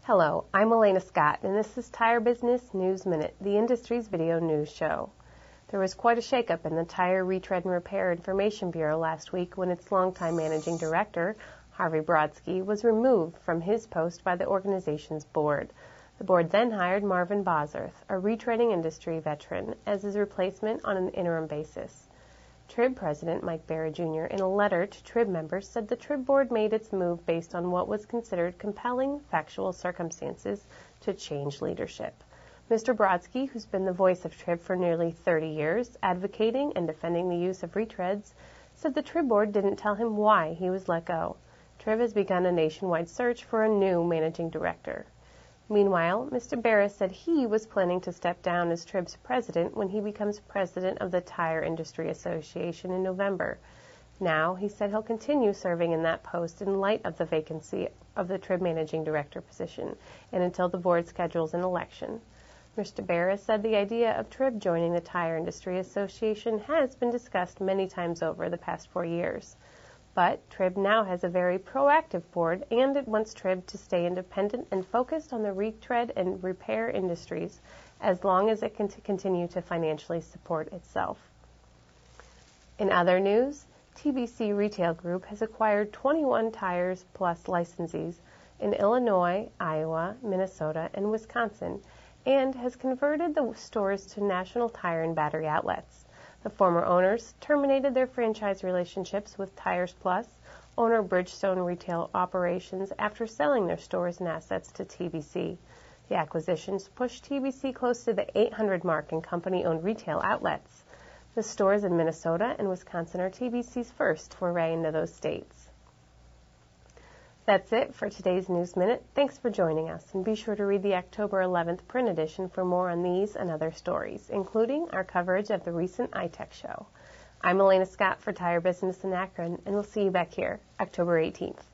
Hello, I'm Elena Scott, and this is Tire Business News Minute, the industry's video news show. There was quite a shakeup in the Tire Retread and Repair Information Bureau last week when its longtime managing director, Harvey Brodsky, was removed from his post by the organization's board. The board then hired Marvin Bozarth, a retreading industry veteran, as his replacement on an interim basis. TRIB President Mike Barra Jr., in a letter to TRIB members, said the TRIB board made its move based on what was considered compelling factual circumstances to change leadership. Mr. Brodsky, who's been the voice of TRIB for nearly 30 years, advocating and defending the use of retreads, said the TRIB board didn't tell him why he was let go. TRIB has begun a nationwide search for a new managing director. Meanwhile, Mr. Barra said he was planning to step down as TRIB's president when he becomes president of the Tire Industry Association in November. Now, he said he'll continue serving in that post in light of the vacancy of the TRIB managing director position and until the board schedules an election. Mr. Barra said the idea of TRIB joining the Tire Industry Association has been discussed many times over the past 4 years. But TRIB now has a very proactive board, and it wants TRIB to stay independent and focused on the retread and repair industries as long as it can continue to financially support itself. In other news, TBC Retail Group has acquired 21 Tires Plus licensees in Illinois, Iowa, Minnesota, and Wisconsin, and has converted the stores to National Tire and Battery outlets. The former owners terminated their franchise relationships with Tires Plus owner Bridgestone Retail Operations after selling their stores and assets to TBC. The acquisitions pushed TBC close to the 800 mark in company-owned retail outlets. The stores in Minnesota and Wisconsin are TBC's first foray into those states. That's it for today's News Minute. Thanks for joining us, and be sure to read the October 11th print edition for more on these and other stories, including our coverage of the recent iTech show. I'm Elena Scott for Tire Business in Akron, and we'll see you back here October 18th.